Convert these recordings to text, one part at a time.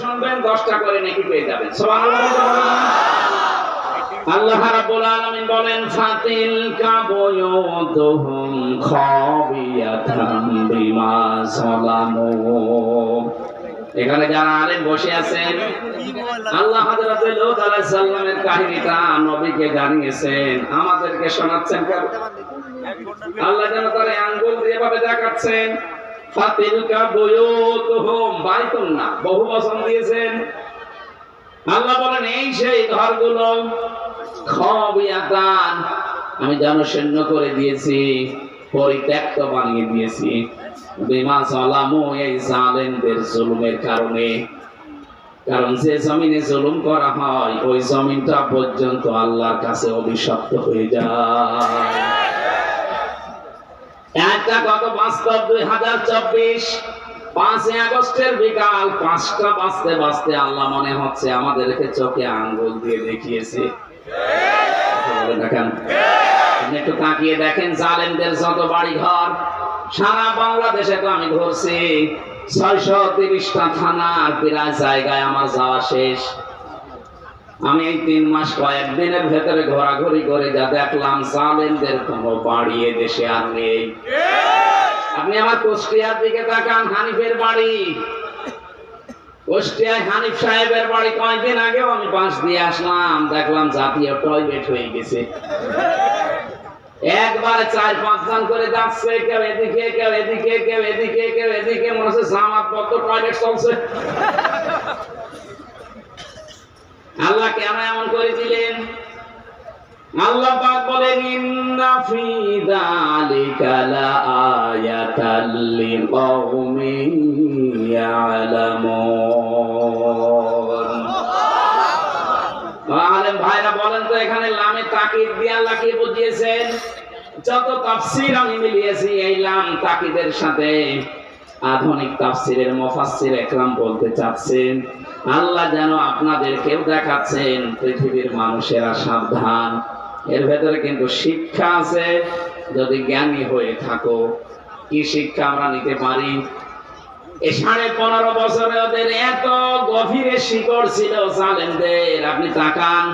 শুনবেন 10টা করে নেকি পেয়ে যাবেন। সুবহানাল্লাহ। আল্লাহ রাব্বুল আলামিন বলেন ফাতিলকা বুয়ুতুহুম খাবিয়াতান বিমা যালামু। এখানে যারা আলেম বসে আছেন, আল্লাহ হযরত লূত আলাইহিস সালামের কাহিনীটা নবীকে জানিয়েছেন, আমাদেরকে শোনাচ্ছেন কেন? আল্লাহ যেন তারে আঙ্গুল দিয়ে এভাবে দেখাচ্ছেন, ফাতিলকা বুয়ুতুহুম, বাইতুন না, বহু বচন দিয়েছেন। আল্লাহ বলেন এই সেই ঘরগুলো, খাবিয়াতান, আমি জনশূন্য করে দিয়েছি, পরিত্যক্ত বানিয়ে দিয়েছি, বিমা যালামু, এই জালেমদের জুলুমের কারণে। কারণ যে জমিনে জুলুম করা হয় ওই জমিনটা পর্যন্ত আল্লাহর কাছে অভিশপ্ত হয়ে যায়। একটা কত বাস্তব 2024 5 আগস্টের বিকাল 5টা বাজতে বাজতে আল্লাহ মনে হচ্ছে আমাদেরকে চোখে আঙ্গুল দিয়ে দেখিয়েছে। দেখেন, একটু তাকিয়ে দেখেন জালেমদের যত বাড়ি ঘর সারা বাংলাদেশে, তো আমি ঘুরছি 630টা থানার প্রায় জায়গায় আমার যাওয়া শেষ। আমি এই 3 মাস কয়েকদিনের ভেতরে ঘোরাঘুরি করে যা দেখলাম, জালেমদের কোনো বাড়ি দেশে আর নেই। আপনি আমার কুষ্টিয়ার দিকে তাকান, হানিফের বাড়ি, কুষ্টিয়ায় হানিফ সাহেবের বাড়ি কয়েকদিন আগেও আমি পাশ দিয়ে আসলাম, দেখলাম জাতীয় টয়লেট হয়ে গেছে। একবারে 4-5 জন করে যাচ্ছে, কেউ এদিকে কেউ এদিকে কেউ এদিকে কেউ এদিকে, মনে হচ্ছে জামাত পত্র টয়লেট চলছে। আল্লাহ কেন এমন করে দিলেন? আল্লাহ পাক বলেন ইন্না ফি যালিকা লাআয়াতাল লিকাওমিন ইয়ালামুন। আলেম ভাইরা বলেন তো এখানে লামে তাকিদ দিয়ে আল্লাহ কি বুঝিয়েছেন? যত তাফসীর আমি মিলিয়েছি এই লাম তাকিদের সাথে আধুনিক তাফসীরের মুফাসসির একরাম বলতে চাচ্ছেন আল্লাহ যেন আপনাদেরকেও দেখাচ্ছেন পৃথিবীর মানুষেরা সাবধান, এর ভেতরে কিন্তু শিক্ষা আছে, যদি জ্ঞানী হয়ে থাকো। কি শিক্ষা আমরা নিতে পারি? এই 15.5 বছরে ওদের এত গভীরে শিকড় ছিল জালেমদের। আপনি তাকান,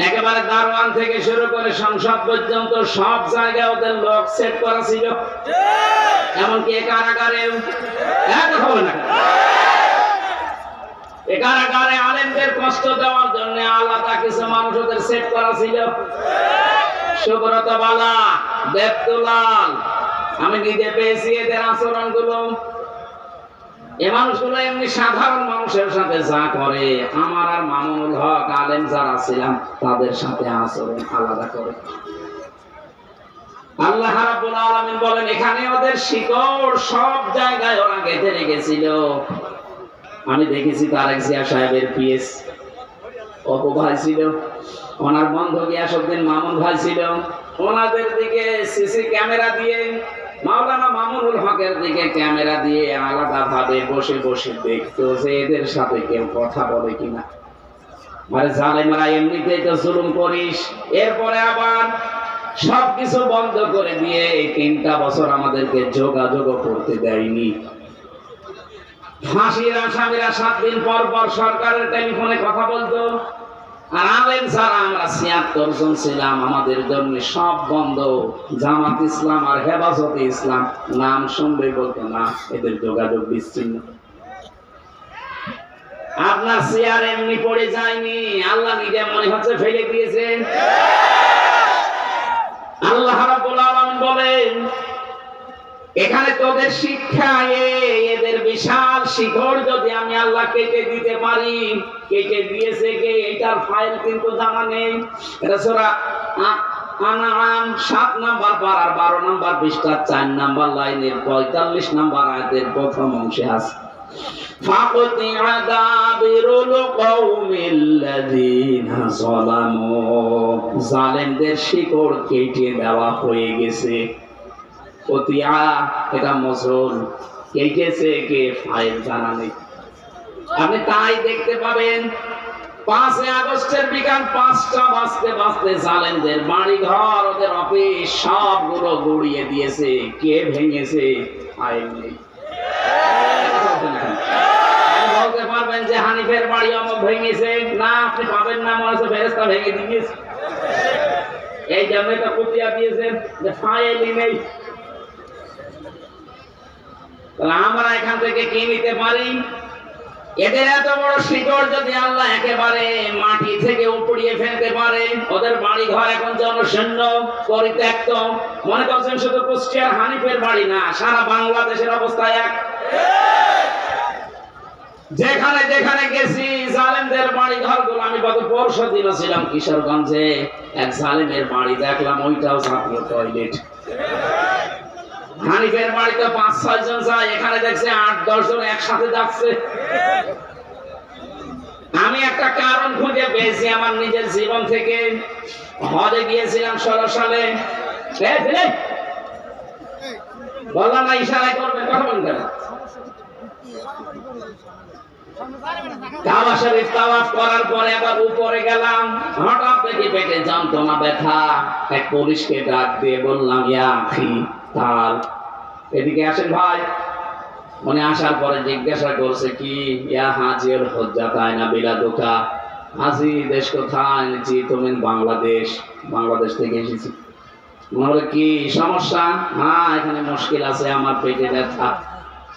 একেবারে দারওয়ান থেকে শুরু করে সংসদ পর্যন্ত সব জায়গায় ওদের লোক সেট করা ছিল, এমনকি কারাগারেও। কারাগারে আলেমদের কষ্ট দেওয়ার জন্য আলাদা কিছু মানুষ ওদের সেট করা ছিল। সুব্রত বালা, দেবদুলাল, আমি নিজে পেয়েছি এদের আচরণগুলো। এ মানুষগুলো এমনি সাধারণ মানুষের সাথে যা করে, আমার আর মামুনুল হক আলেম যারা ছিলাম তাদের সাথে আচরণ আলাদা করে। আল্লাহ রাব্বুল আলামিন বলেন এখানে ওদের শিকড় সব জায়গায় ওরা গেঁথে রেখেছিল। আমি দেখেছি তারেক জিয়া সাহেবের পিএস অপু ভাই ছিল, ওনার বন্ধু গিয়াসউদ্দিন মামুন ভাই ছিল, ওনাদের দিকে সিসি ক্যামেরা দিয়ে, মাওলানা মামুনুল হকের দিকে ক্যামেরা দিয়ে আলাদা ভাবে বসে বসে দেখতো যে এদের সাথে কেউ কথা বলে কিনা। আরে জালেমরা এমনিতেই তো জুলুম করিস, এরপরে আবার সবকিছু বন্ধ করে দিয়ে 3টা বছর আমাদেরকে যোগাযোগ করতে দেয়নি। ফাঁসির আসামিরা 7 দিন পর পর সরকারের টেলিফোনে কথা বলতো, আর আলেম যারা আমরা 76 জন ছিলাম আমাদের জন্য সব বন্ধ। জামাত ইসলাম আর হেফাজতে ইসলাম নাম শুনবে বলতো না, এদের যোগাযোগ বিচ্ছিন্ন। আপনার চেয়ার এমনি পড়ে যায়নি, আল্লাহ নিজে মনে হচ্ছে ফেলে দিয়েছেন। আল্লাহ রাব্বুল আলামিন বলেন এখানে তোদের শিক্ষা, এদের বিশাল শিকড় যদি আমি আল্লাহ কেটে দিতে পারি, কেটে দিয়েছে কে এটার ফাইল কিন্তু জানা নেই। এটা সূরা আনআম 7 নাম্বার পারার 12 নাম্বার পৃষ্ঠার 4 নাম্বার লাইনের 45 নাম্বার আয়াতের প্রথম অংশে আছে। ফাকতিআ দাবিরুল কওমিল্লাযীনা যালামু, জালেমদের শিকড় কেটে দেওয়া হয়ে গেছে। কতিয়া এটা মজরুল, কেটেছে কে ফাইল জানা নেই। আপনি তাই দেখতে পাবেন 5 আগস্টের বিকাল 5টা বাজতে বাজতে জালেমদের বাড়ি ঘর, ওদের অফিস সবগুলো গুড়িয়ে দিয়েছে। কে ভেঙেছে? ফাইল নেই। বলতে পারবেন হানিফের বাড়ি অমুক ভেঙেছে, না আপনি পাবেন না, মনে হচ্ছে ফেরেশতা ভেঙে দিয়েছে। এই জন্য তো কুতিয়া দিয়েছেন যে ফাইলই নেই। তাহলে আমরা এখান থেকে কি নিতে পারি? এদের এত বড় শিকড় যদি আল্লাহ একেবারে মাটি থেকে উপড়িয়ে ফেলতে পারে, ওদের বাড়ি ঘর এখন জনশূন্য পরিত্যক্ত। মনে করছেন শুধু কুষ্টিয়ার হানিফের বাড়ি না, সারা বাংলাদেশের অবস্থা এক। যেখানে যেখানে গেছি জালেমদের বাড়ি ঘরগুলো, আমি গত পরশু দিনও ছিলাম কিশোরগঞ্জে, এক জালেমের বাড়ি দেখলাম, ওইটাও জাতীয় টয়লেট। হানিফের বাড়িতে 5-6 জন যায়, এখানে দেখছে 8-10 জন একসাথে যাচ্ছে। আমি একটা কারণ খুঁজে পেয়েছি আমার নিজের জীবন থেকে। হজে গিয়েছিলাম 16 সালে, বললাম না ইশারায় করবে, কথা বলবেন। কাবা শরীফ তাওয়াফ করার পরে আবার উপরে গেলাম, হঠাৎ দেখি পেটে যন্ত্রণা, ব্যথা। এক পুলিশকে ডাক দিয়ে বললাম, ইয়া আখি তাল, এদিকে আসেন ভাই। মনে আসার পরে জিজ্ঞাসা করছে কি, ইয়া হাজির হজ্জাত আয়না বিলাদুকা, হাজি দেশ কোথায়? জি তুমি বাংলাদেশ। বাংলাদেশ থেকে এসেছি। মনে হলো কি সমস্যা? হ্যাঁ এখানে মুশকিল আছে, আমার পেটে ব্যথা।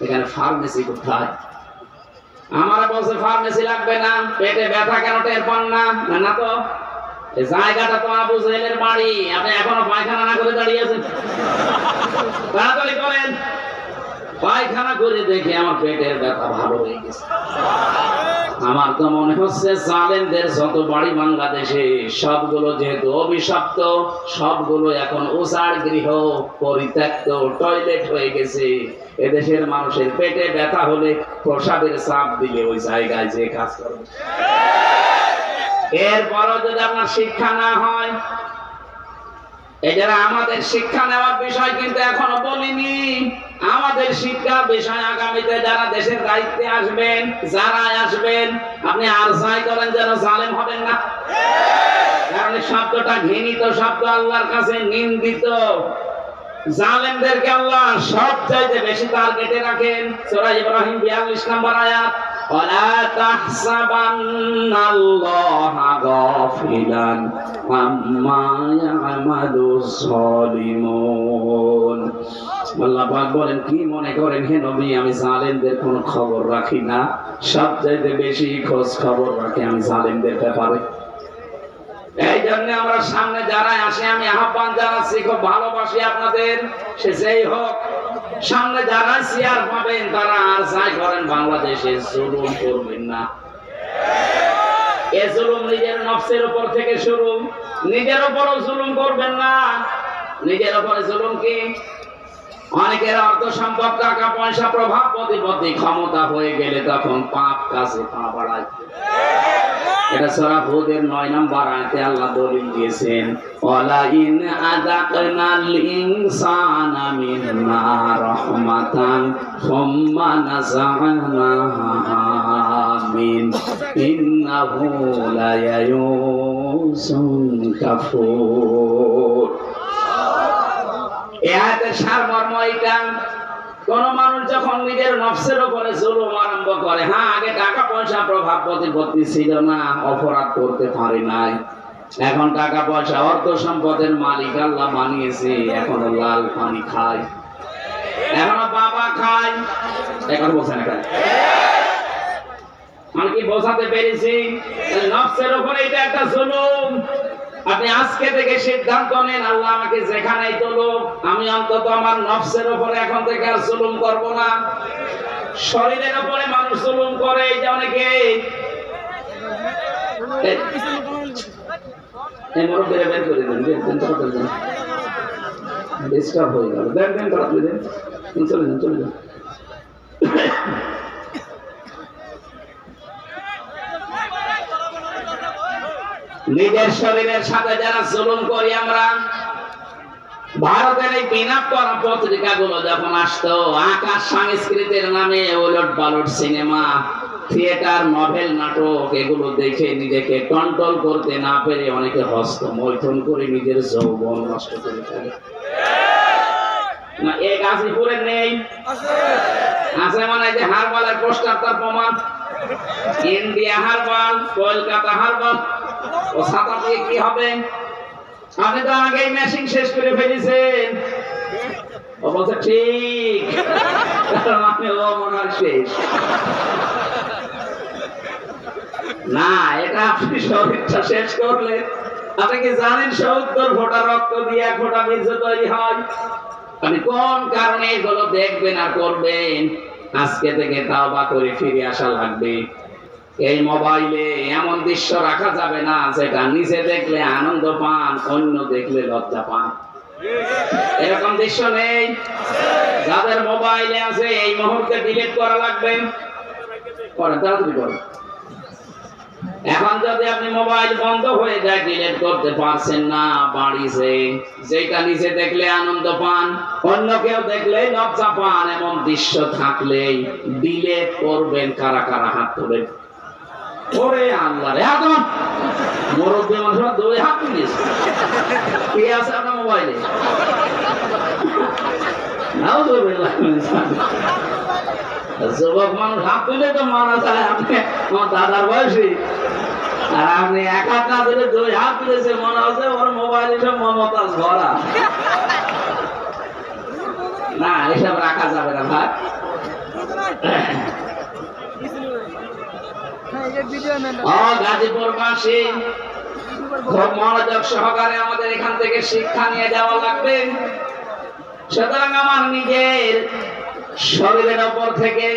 এখানে ফার্মেসি কোথায়? আমার বলছে ফার্মেসি লাগবে না, পেটে ব্যথা কেন টের পান না? না তো এই জায়গাটা তো আবু জেহেলের বাড়ি, আপনি এখনো পায়খানা না করে দাঁড়িয়ে আছেন। তাড়াতাড়ি করেন। পায়খানা করে দেখে আমার পেটের ব্যথা ভালো হয়ে গেছে। আমার তো মনে হচ্ছে জালেমদের যত বাড়ি বাংলাদেশে সবগুলো যেহেতু অভিশপ্ত, সবগুলো এখন উজাড় গৃহ, পরিত্যক্ত টয়লেট হয়ে গেছে। এদেশের মানুষের পেটে ব্যথা হলে প্রসাবের চাপ দিলে ওই জায়গায় যে কাজ করবে। এরপরও যদি আপনার শিক্ষা না হয়, এই যারা আমাদের শিক্ষা নেওয়ার বিষয় কিন্তু এখনো বলিনি। আমাদের শিক্ষার বিষয় আগামীতে যারা দেশের দায়িত্বে আসবেন, যারা আসবেন, আপনি আর যাই করেন যেন জালেম হবেন না। কারণ এই শব্দটা ঘৃণিত শব্দ, আল্লাহর কাছে নিন্দিত। জালেমদেরকে আল্লাহ সবচাইতে বেশি টার্গেটে রাখেন। সূরা ইব্রাহিম 42 নম্বর আয়াত, ওয়ালা তাহসাবান্নাল্লাহা গাফিলান আম্মা ইয়ামালুজ যালিমুন। আল্লাহ পাক বলেন, কি মনে করেন হে নবী আমি জালেমদের কোনো খবর রাখি না? সবচাইতে বেশি খোঁজ খবর রাখি আমি জালেমদের ব্যাপারে। এই জন্য আমরা সামনে যারা আসে আমি আহ্বান জানাচ্ছি, খুব ভালোবাসি আপনাদের, সে যেই হোক, সামনে যারা চেয়ার পাবেন তারা আর যাই করেন বাংলাদেশে জুলুম করবেন না। এ জুলুম নিজের নফসের উপর থেকে শুরু, নিজের উপরও জুলুম করবেন না। নিজের উপরে জুলুম কি? অনেকের অর্থ সম্পদ, টাকা পয়সা, প্রভাব প্রতিপত্তি, ক্ষমতা হয়ে গেলে তখন পাপ কাজে পা বাড়ায়। এটা সূরা হুদের 9 নম্বর আয়াতে আল্লাহ দলিল দিয়েছেন, ওয়ালা ইন আযাকনাল ইনসানা মিন্না রাহমাতান সুম্মা নাযা'নাহা মিন ইন্নাহু লায়ায়ুসুন কাফুর। এই আয়াতের সারমর্ম এটা, কোন মানুষ যখন নিজের নফসের উপরে জুলুম আরম্ভ করে, হ্যাঁ আগে টাকা পয়সা, প্রভাব প্রতিপত্তি ছিল না, অপরাধ করতে পারি নাই, এখন টাকা পয়সা, অর্থ সম্পদের মালিক আল্লাহ বানিয়েছে, এখনো লাল পানি খায়, এখনো বাবা খায়, এখন বলছে না খায়। আমি কি বোঝাতে পেরেছি? নফসের উপরে এটা একটা জুলুম। আপনি আজকে থেকে সিদ্ধান্ত নেন, আল্লাহ আমাকে যেখানেই তোলুক, আমি অন্তত আমার নফসের উপরে এখন থেকে আর জুলুম করব না। শরীরের উপরে মানুষ জুলুম করে, এই যে অনেকে মুরব্বীরা বের করে দেন, ডিস্টার্ব হয়ে গেল, দেন দেন তাড়াতাড়ি দেন, চলে যান চলে যান। নিজের শরীরের সাথে যারা জুলুম করি আমরা, ভারতের এই পিনআপ করা পত্রিকাগুলো যখন আসতো, আকাশ সংস্কৃতির নামে ওলট পালট সিনেমা, থিয়েটার, নভেল, নাটক, এগুলো দেখে নিজেকে কন্ট্রোল করতে না পেরে অনেকে হস্তমৈথুন করে নিজের যৌবন নষ্ট করে ফেলে। না এ গাজীপুরে নেই? আছে মানে যে হারবালের পোস্টার, তার প্রমাণ। ইন্ডিয়া হারবাল, কলকাতা হারবাল, ও ছাতা দিয়ে কি হবে? আপনি তো আগেই মেশিন শেষ করে ফেলেছেন। ও বলছে ঠিক, আমি ও মনে হয় শেষ না। এটা আপনি শরীরটা শেষ করলে, আপনি কি জানেন ৭০ ফোঁটা রক্ত দিয়ে ১ ফোঁটা বীর্য তৈরি হয়? আপনি কোন কারণে এগুলো দেখবেন আর করবেন? আজকে থেকে তাওবা করে ফিরে আসা লাগবে। এই মোবাইলে এমন দৃশ্য রাখা যাবে না যেটা নিজে দেখলে আনন্দ পান, অন্য দেখলে লজ্জা পান। এরকম দৃশ্য নেই। যাদের মোবাইলে আছে এই মুহূর্তে ডিলিট করা লাগবে। তাড়াতাড়ি করেন। এখন যদি আপনি মোবাইল বন্ধ হয়ে যায়, ডিলিট করতে পারছেন না, বাড়িতে যেটা নিজে দেখলে আনন্দ পান, অন্য কেউ দেখলে লজ্জা পান, এমন দৃশ্য থাকলেই ডিলিট করবেন। কারা কারা হাত তোলেন? ওরে আল্লাহ রে, এখন মুরব্বী মানুষ 2 হাত তুলিস। কে আছে আপনার মোবাইলে? যুবক মানুষ হাত তুলে তো মারা যায়। আপনি আমার দাদার বয়সী, আর আপনি 1 হাত না তুলে 2 হাত তুলেছে, মনে হচ্ছে ওর মোবাইলে সব মমতাজ ভরা। না, এসব রাখা যাবে না ভাই। গাজীপুরবাসী খুব মনোযোগ সহকারে আমাদের এখান থেকে শিক্ষা নিয়ে যাওয়া লাগবে। সুতরাং আমার নিজের শরীরের উপর থেকে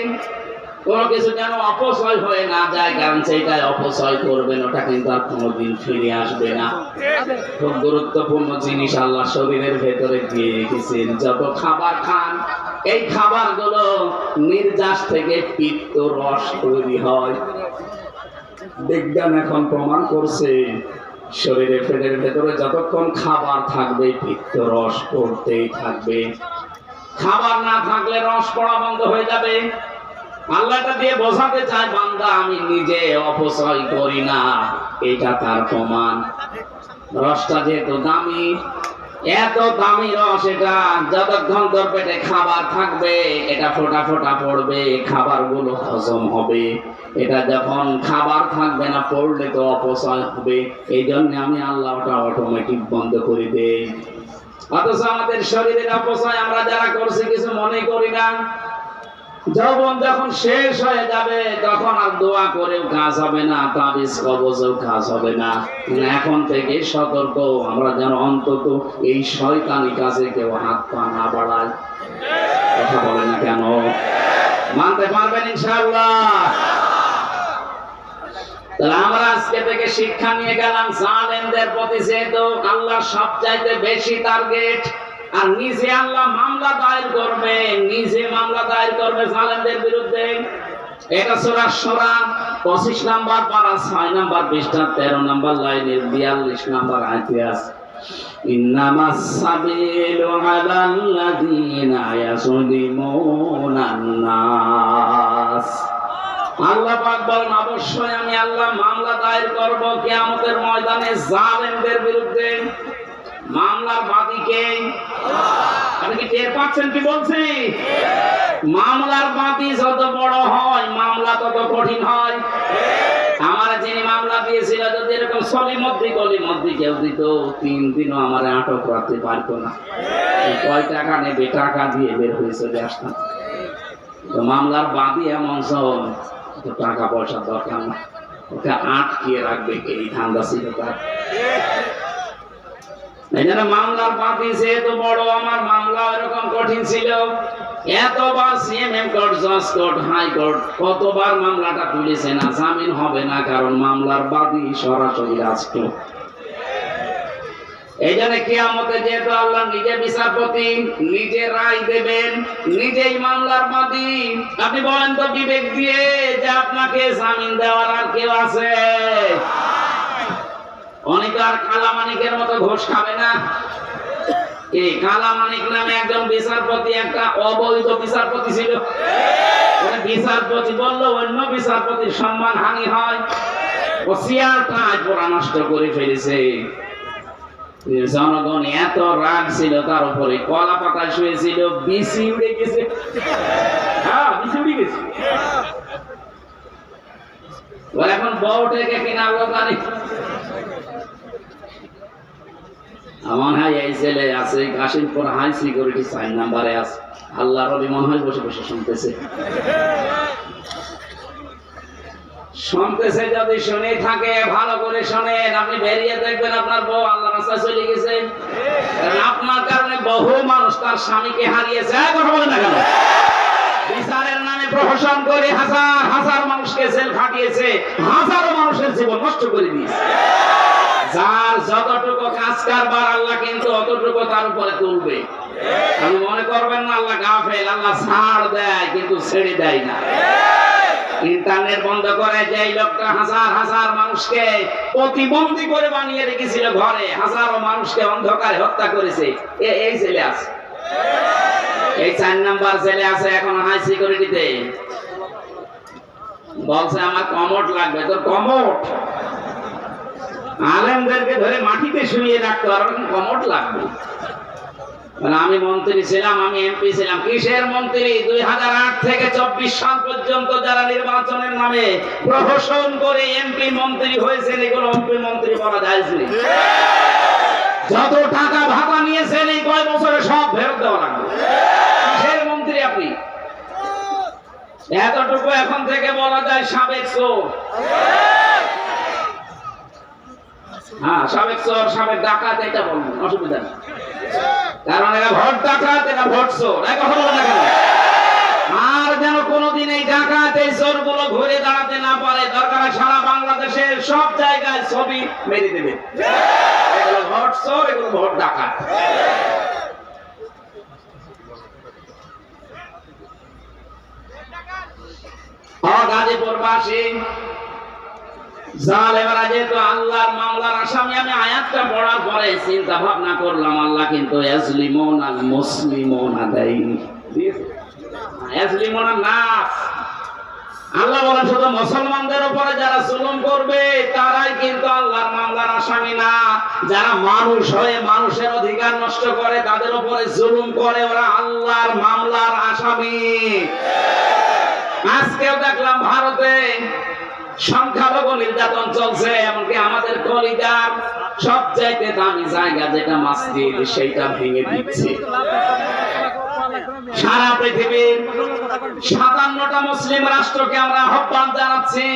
কোনো কিছু যেন অপচয় হয়ে না যায়, কারণ সেইটাই অপচয় করবেন, ওটা কিন্তু আর কোনোদিন ফিরে আসবে না। খুব গুরুত্বপূর্ণ জিনিস আল্লাহ শরীরের ভেতরে দিয়ে রেখেছেন। যত খাবার খান, এই খাবারগুলো নির্যাস থেকে পিত্ত রস তৈরি হয়। বিজ্ঞান এখন প্রমাণ করছে শরীরের পেটের ভেতরে যতক্ষণ খাবার থাকবে পিত্ত রস পড়তেই থাকবে। খাবার না থাকলে রস পড়া বন্ধ হয়ে যাবে। আল্লাহটা দিয়ে বোঝাতে চায়, বান্দা আমি নিজে অপচয় করি না, এটা তার প্রমাণ। রসটা যেহেতু দামি, এত দামি রস, এটা যতক্ষণ তোর পেটে খাবার থাকবে এটা ফোঁটা ফোঁটা পড়বে, খাবারগুলো হজম হবে। এটা যখন খাবার থাকবে না, পড়লে তো অপচয় হবে। এই জন্য আমি আল্লাহ ওটা অটোমেটিক বন্ধ করে দেই। অথচ আমাদের শরীরের অপচয় আমরা যারা করছি কিছু মনে করি না। যৌবন যখন শেষ হয়ে যাবে তখন আর দোয়া করেও কাজ হবে না, তাবিজ কবজেও কাজ হবে না। এখন থেকে সতর্ক, আমরা যেন অন্তত এই শয়তানি কাজে কেউ হাত পা না বাড়ায়। কথা বলে না কেন? মানতে পারবেন ইনশাআল্লাহ? তাহলে আমরা আজকে থেকে শিক্ষা নিয়ে গেলাম, জালেমদের প্রতি যেহেতু আল্লাহ সবচাইতে বেশি টার্গেট, আর নিজে আল্লাহ মামলা দায়ের করবে, নিজে মামলা দায়ের করবে জালেমদের বিরুদ্ধে। এটা সূরা শূরা 25 নম্বর পারা 6 নম্বর পৃষ্ঠা 13 নম্বর লাইনের 42 নম্বর আয়াতে আছে, ইন্নামাস সাবিলু আলাল্লাযীনা ইয়াযলিমুনান নাস। আল্লাহ পাক বলেন, অবশ্যই আমি আল্লাহ মামলা দায়ের করব কিয়ামতের ময়দানে জালেমদের বিরুদ্ধে। মামলার বাদীকে আপনি কি টের পাচ্ছেন কি বলছি? মামলার বাদী যত বড় হয় মামলা তত কঠিন হয়। আমার যিনি মামলা দিয়েছিল, যদি এরকম সলিমদ্দি গলিমদ্দি কেউ দিত, 3 দিনও আমার আটক রাখতে পারতো না। কয় টাকা নেবে, টাকা দিয়ে বের হয়ে চলে আসতাম। তো মামলার বাদী এমন সব, টাকা পয়সা দরকার না, ওকে আটকিয়ে রাখবে, এই ধান্দা ছিল তার। মামলার বাদী যেহেতু বড়, আমার মামলা এরকম কঠিন ছিল। এতবার সিএমএম কোর্ট, জজ কোর্ট, হাইকোর্ট কতবার মামলাটা তুলেছে না, জামিন হবে না, কারণ মামলার বাদী সরাসরি রাষ্ট্র। এই জন্য কিয়ামতে যেহেতু আল্লাহ নিজে বিচারপতি, নিজে রায় দেবেন, নিজেই মামলার বাদী। আপনি বলেন তো বিবেক দিয়ে যে আপনাকে জামিন দেওয়ার আর কেউ আছে? অনেকে আর কালামানিকের মতো ঘোষ খাবে না। এই কালামানিক নামে একজন বিচারপতি, একটা অবৈধ বিচারপতি ছিল। বিচারপতি বললো অন্য বিচারপতির সম্মান হানি হয়, ও চেয়ারটা পুরা নষ্ট করে ফেলেছে। জনগণ এত রাগ ছিল তার উপরে, কলা পাতা শুয়েছিল, বিসি উড়ে গেছে। হ্যাঁ, বিসি উড়ে গেছে। ওর এখন বউটাকে কিনা আল্লাহ জানে। আমার হাই এই ছেলে আছে কাশিমপুর হাই সিকিউরিটি 4 নম্বরে আছে। আল্লাহ রবি মনে হয় বসে বসে শুনতেছে। শুনতেছে যদি শুনে থাকে ভালো করে শোনেন, আপনি বেরিয়ে দেখবেন আপনার বউ আল্লাহ রাস্তায় চলে গেছে। কারণ আপনার কারণে বহু মানুষ তার স্বামীকে হারিয়েছে। কথা বলেন না কেন? বিচারের নামে প্রহসন করে হাজার হাজার মানুষকে জেল খাটিয়েছে, হাজারো মানুষের জীবন নষ্ট করে দিয়েছে। যার যতটুকু কাজ কারবার আল্লাহ কিন্তু অতটুকু তার উপরে তুলবে। আমি মনে করবেন না আল্লাহ গাফেল, আল্লাহ ছাড় দেয় কিন্তু ছেড়ে দেয় না। ইন্টারনেট বন্ধ করে যে লোকটা হাজার হাজার মানুষকে প্রতিবন্ধী করে বানিয়ে রেখেছিল ঘরে, হাজারো মানুষকে অন্ধকারে হত্যা করেছে, এই ছেলে আছে। এই 4 নাম্বার ছেলে আছে এখন হাই সিকিউরিটিতে। বলছে আমার কমোড লাগবে। তোর কমোড? আলেমদেরকে ধরে মাটিতে শুয়ে রাখতো, আর কমোড লাগবে? আমি মন্ত্রী ছিলাম, আমি এমপি ছিলাম। কিসের মন্ত্রী? 2008 থেকে 24 সাল পর্যন্ত যারা নির্বাচনের নামে প্রহসন করে এমপি মন্ত্রী হয়েছেন, এগুলো এমপি মন্ত্রী বলা যায় না। যত টাকা ভাতা নিয়েছেন এই কয় বছরে সব ফেরত দেওয়া লাগবে। কিসের মন্ত্রী আপনি? এতটুকু এখন থেকে বলা যায় সাবেক চোর। হ্যাঁ, সাবেক চোর, সাবেক ডাকাত, এটা বলবেন, অসুবিধা নেই। কারণ এরা ভোট ডাকাত, এরা ভোট চোর। কথা বলেন না কেন? আর যেন কোনোদিন এই ডাকাত এই চোর গুলো ঘুরে দাঁড়াতে না পারে। দরকার সারা বাংলাদেশের সব জায়গায় ছবি মেরে দেবে। এগুলো ভোট চোর, এগুলো ভোট ডাকাত। গাজীপুরবাসী জালেমরা যেহেতু আল্লাহর মামলার আসামি, আমি আয়াতটা পড়ার পরে চিন্তা ভাবনা করলাম আল্লাহ কিন্তু ইয়াজলিমুন আল মুসলিমুনা দেয়নি, ইয়াজলিমুন নাস। আল্লাহ বলেন শুধু মুসলমানদের উপরে যারা জুলুম করবে তারাই কিন্তু আল্লাহর মামলার আসামি না। যারা মানুষ হয়ে মানুষের অধিকার নষ্ট করে, তাদের উপরে জুলুম করে, ওরা আল্লাহর মামলার আসামি। আজকেও দেখলাম ভারতে সংখ্যালঘু নির্যাতন চলছে, এমনকি আমাদের কলিজার সবচাইতে দামি জায়গা যেটা মসজিদ, সেইটা ভেঙে দিচ্ছে। সারা পৃথিবীর 57টা মুসলিম রাষ্ট্রকে আমরা আহ্বান জানাচ্ছি,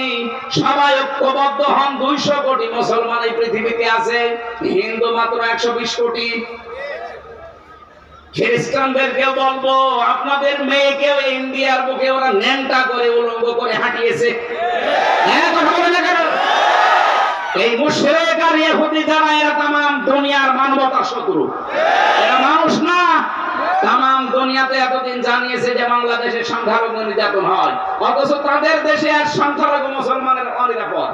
সবাই ঐক্যবদ্ধ হন। 200 কোটি মুসলমান এই পৃথিবীতে আছে, হিন্দু মাত্র 120 কোটি। খ্রিস্টানদেরকেও বলবো, আপনাদের মেয়েকেও ইন্ডিয়ার বুকে ওরা ন্যাংটা করে উলঙ্গ করে হাঁটিয়েছে। এই মুশরিক আর ইহুদি যারা, এরা তামাম দুনিয়ার মানবতার শত্রু। এরা মানুষ না। তামাম দুনিয়াতে এতদিন জানিয়েছে যে বাংলাদেশের সংখ্যালঘু নির্যাতন হয়, অথচ তাদের দেশে আর সংখ্যালঘু মুসলমানের অনিরাপদ।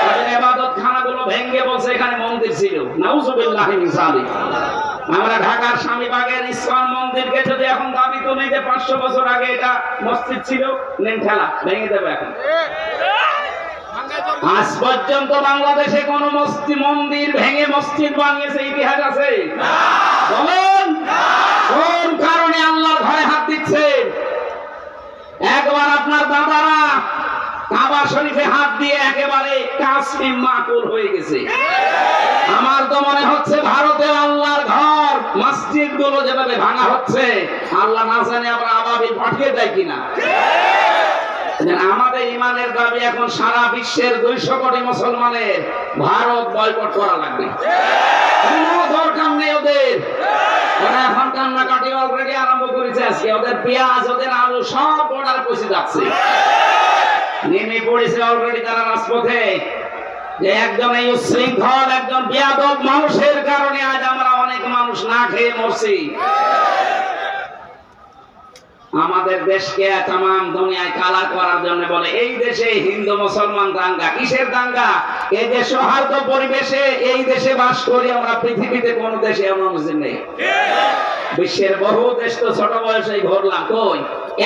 তাদের ইবাদত খানাগুলো ভেঙে বলছে এখানে মন্দির ছিল। নাউজুবিল্লাহি মিন যালিক। আমরা ঢাকার স্বামীবাগের ইসলাম মন্দিরকে যদি এখন দাবি তুলি যে 500 বছর আগে এটা মসজিদ ছিল, নেন ঠেলা ভেঙে দেবে এখন। আজ পর্যন্ত বাংলাদেশে কোন মন্দির ভেঙে মসজিদ বানিয়েছে ইতিহাস আছে? বলেন কোন কারণে আল্লাহর ঘরে হাত দিচ্ছে? একবার আপনার দাদারা কাবা শরীফে হাত দিয়ে একেবারে কাসিম মাকুল হয়ে গেছে। আমার তো মনে হচ্ছে ভারতে আল্লাহর ঘর মসজিদ গুলো যেভাবে ভাঙা হচ্ছে, আল্লাহ না জানে আবার আবাবিল পাঠিয়ে দেয় কিনা। আমাদের ইমানের দাবি এখন সারা বিশ্বের 200 কোটি মুসলমানের ভারত বয়কট করা লাগবে। কোনো দরকার নেই ওদের। ওরা এখন কান্নাকাটি অলরেডি আরম্ভ করেছে। আজকে ওদের পেঁয়াজ, ওদের আলু সব বর্ডারে পৌঁছে যাচ্ছে, নেমে পড়েছে অলরেডি তারা রাজপথে। যে একজন এই উশৃঙ্খল, একজন বেয়াদব মানুষের কারণে আজ আমরা অনেক মানুষ না খেয়ে মরছি। আমাদের দেশকে তামাম দুনিয়ায় কালার করার জন্য বলে এই দেশে হিন্দু মুসলমান দাঙ্গা। কিসের দাঙ্গা? এই যে সৌহার্দ্য পরিবেশে এই দেশে বাস করি আমরা, পৃথিবীতে কোন দেশে এমন নেই। বিশ্বের বহু দেশ তো ছোট বয়সেই ঘুরলাম, কই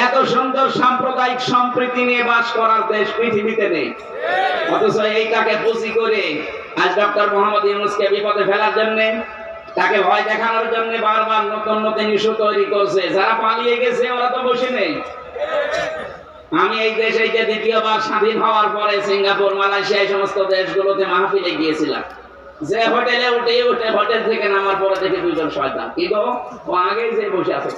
এত সুন্দর সাম্প্রদায়িক সম্প্রীতি নিয়ে বাস করার দেশ পৃথিবীতে নেই। অথচ এইটাকে পুঁজি করে আজ ডক্টর মোহাম্মদ ইউনূসকে বিপদে ফেলার জন্য, তাকে ভয় দেখানোর জন্য বারবার নতুন নতুন ইস্যু তৈরি করছে। যারা পালিয়ে গেছে ওরা তো বসে নেই। আমি এই দেশে যে দ্বিতীয়বার স্বাধীন হওয়ার পরে সিঙ্গাপুর, মালয়েশিয়া এই সমস্ত দেশগুলোতে মাহফিলে গিয়েছিলাম। যে হোটেলে উঠে হোটেল থেকে নামার পরে দেখে দুজন শয়তান, কি গো ও আগেই যে বসে আছে,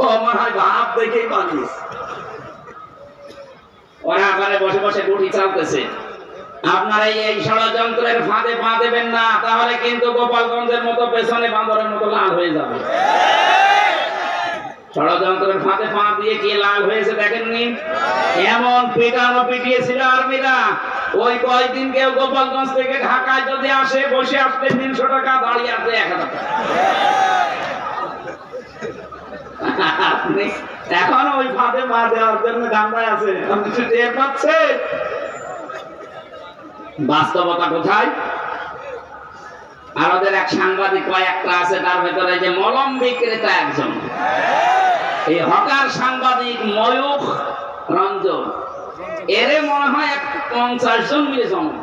ও মনে হয় ভাব দেখেই পানি, ওরা আকারে বসে বসে গুটি চালতেছে। আপনারা এই ষড়যন্ত্রের ফাঁদে পা দেবেন না, তাহলে কিন্তু গোপালগঞ্জের মতো পেছনে বান্দরের মতো লাল হয়ে যাবে। ষড়যন্ত্রের ফাঁদে পা দিয়ে কি লাল হয়েছে দেখেননি? এমন পিটানো পিটিয়েছিল আর্মিরা, ওই কয়েকদিন কেউ গোপালগঞ্জ থেকে ঢাকায় যদি আসে, বসে আসতে 300 টাকা, দাঁড়িয়ে আসতে 1000 টাকা। এখন ওই ফাঁদে পা দেওয়ার জন্য গান্ধায় আছে, আপনি কিছু টের পাচ্ছেন? বাস্তবতা কোথায়? আমাদের এক সাংবাদিক কয়েকটা আছে, তার ভেতরে যে মলম বিক্রেতা একজন, এই হকার সাংবাদিক ময়ূখ রঞ্জন, এরে মনে হয় 50 জন মিলে জন্ম।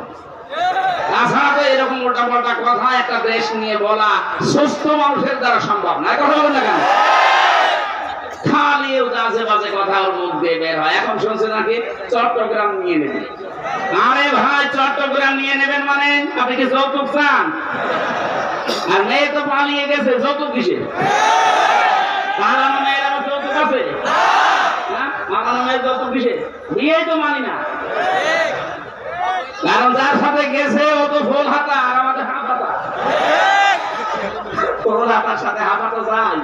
তাছাড়া তো এরকম মোটা মোটা কথা একটা দেশ নিয়ে বলা সুস্থ মানুষের দ্বারা সম্ভব না। কথা বলেন না কেন? খালি বাজে বাজে কথা ওর মুখ দিয়ে বের হয়। এখন শুনছে নাকি চট্টগ্রাম নিয়ে নেবে। আরে ভাই, চট্টগ্রাম নিয়ে নেবেন মানে আপনি কি যৌতুক চান? আর মেয়ে তো পালিয়ে গেছে, যৌতুক কিসে? পালানো মেয়ের আমার যৌতুক আছে? পালানো মেয়ের যৌতুক কিসে? বিয়েই তো মানি না, কারণ যার সাথে গেছে ও তো ফুল হাতা, আর আমাদের হাফ হাতা। ফুল হাতার সাথে হাফ হাতা যায়?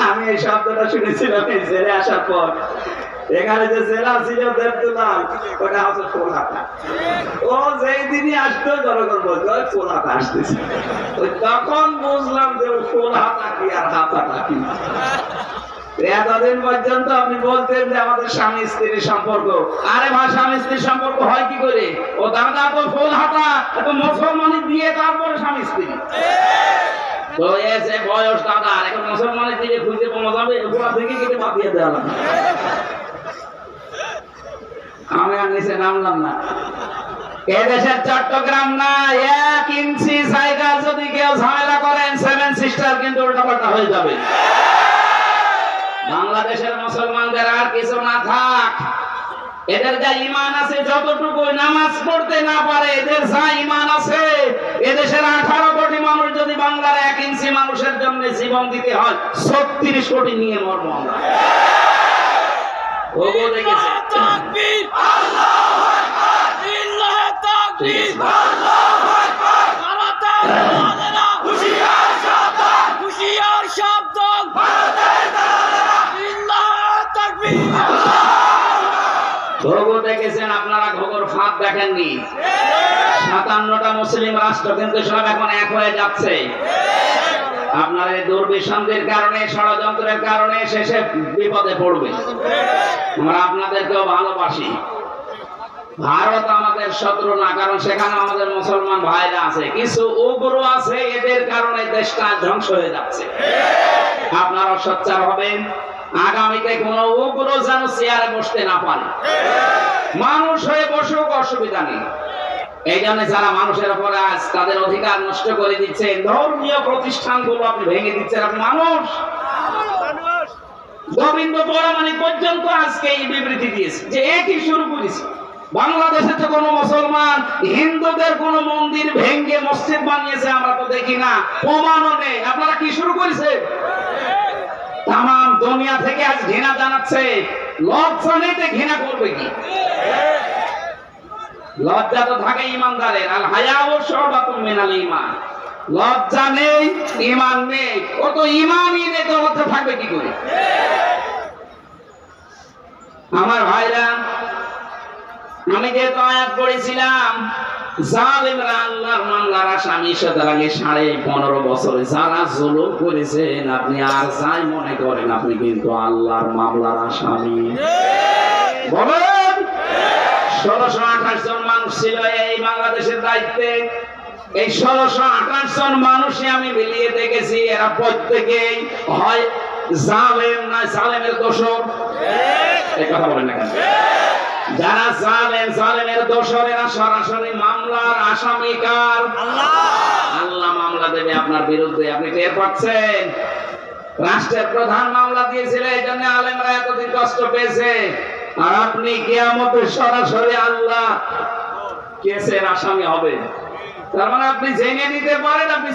আমি এই শব্দটা শুনেছিলাম এই জেলে আসার পর। এখানে যে জেলা ছিল দেবদুলাল, ওটা হচ্ছে ফুল হাতা। ও যেই দিনই আসতো জনগণ বলতো ফুল হাতা আসতেছে, তখন বুঝলাম যে ফুল হাতা কি আর হাতাটা কি। এতদিন পর্যন্ত আপনি বলতেন যে আমাদের স্বামী স্ত্রীর সম্পর্ক। আরে ভাই, স্বামী স্ত্রীর সম্পর্ক হয় কি করে? ও দাদা তো ফুল হাতা, এত মুসলমানি দিয়ে তারপরে স্বামী স্ত্রী। তো এসে বয়স দাদা, এখন মুসলমানের দিকে খুঁজে পাওয়া যাবে, গোড়া থেকে কেটে বাদ দিয়ে দেওয়া লাগবে। আমি আর নিচে নামলাম না। এদেশের চট্টগ্রাম না, 1 ইঞ্চি জায়গা যদি কেউ ঝামেলা করেন, 7 সিস্টার কিন্তু উল্টাপাল্টা হয়ে যাবে। বাংলাদেশের মুসলমানদের আর কিছু না থাক, এদের যা ঈমান আছে, যতটুকু নামাজ পড়তে না পারে, এদের যা ঈমান আছে, এদেশের 18 কোটি মানুষ যদি বাংলার 1 ইঞ্চি মানুষের জন্য জীবন দিতে হয়, 36 কোটি নিয়ে মরবো আমরা। ওগো দেখেছে তাকবীর, আল্লাহু আকবার, লিল্লাহি তাকবীর, আল্লাহু আকবার, ভারতের দালালেরা হুশিয়ার সাবধান, হুশিয়ার সাবধান, ভারতের দালালেরা, লিল্লাহি তাকবীর। ঘোগো দেখেছেন আপনারা? ঘোগোর ফাঁদ দেখেননি? 57টা মুসলিম রাষ্ট্র কিন্তু সব এখন এক হয়ে যাচ্ছে। আপনার এই দুর্বিসন্ধির কারণে, ষড়যন্ত্রের কারণে শেষে বিপদে পড়বে। আমরা আপনাদেরকেও ভালোবাসি। ভারত আমাদের শত্রু না, কারণ সেখানে আমাদের মুসলমান ভাইরা আছে। কিছু উগ্র আছে, এদের কারণে দেশটা ধ্বংস হয়ে যাচ্ছে। আপনারা সোচ্চার হবেন, আগামীতে কোন উগ্র যেন চেয়ারে বসতে না পারে। মানুষ হয়ে বসুক, অসুবিধা নেই। এই জন্য যারা মানুষের উপরে আজ তাদের অধিকার নষ্ট করে দিচ্ছেন, ধর্মীয় প্রতিষ্ঠানগুলো আপনি ভেঙে দিচ্ছেন, আপনি মানুষ। গোবিন্দ পরমাণিক পর্যন্ত আজকে এই বিবৃতি দিয়েছে যে একই শুরু করেছে। বাংলাদেশে তো কোনো মুসলমান হিন্দুদের কোন মন্দির ভেঙে মসজিদ বানিয়েছে আমরা তো দেখি না, প্রমাণও নেই। আপনারা কি শুরু করেছে? তাম দুনিয়া থেকে আজ ঘৃণা জানাচ্ছে। লজ্জা নেই, ঘৃণা করবে কি? লজ্জা তো থাকে ইমানদারের। আল হায়াউ শুবাতুম মিনাল ঈমান। লজ্জা নেই, ঈমান নেই। ও তো ঈমানই নেই, তো লজ্জা থাকবে কি করে? আমার ভাইরা, আমি যেহেতু আয়াত পড়েছিলাম, জালেমরা আল্লাহর মামলার আসামি, সুতরাং 15.5 বছরে যারা জুলুম করেছেন, আপনি আর যাই মনে করেন, আপনি কিন্তু আল্লাহর মামলার আসামি। বলেন, 1628 জন মানুষ ছিল এই বাংলাদেশের দায়িত্বে। এই 1628 জন মানুষই আমি মিলিয়ে দেখেছি, এরা প্রত্যেকেই হয় জালেম না জালেমের দোষর। এই কথা বলেন না কেন? যারা জালেম, জালেমের দোষর, এরা সরাসরি মামলার আসামি। কার? আল্লাহ। আল্লাহ মামলা দেবে আপনার বিরুদ্ধে, আপনি টের পাচ্ছেন? রাষ্ট্রের প্রধান মামলা দিয়েছিল, এই জন্য আলেমরা এতদিন কষ্ট পেয়েছে। আর আপনি কিয়ামতে সরাসরি আল্লাহ কেসের আসামি হবে। তার মানে আপনি জেনে নিতে পারেন আপনি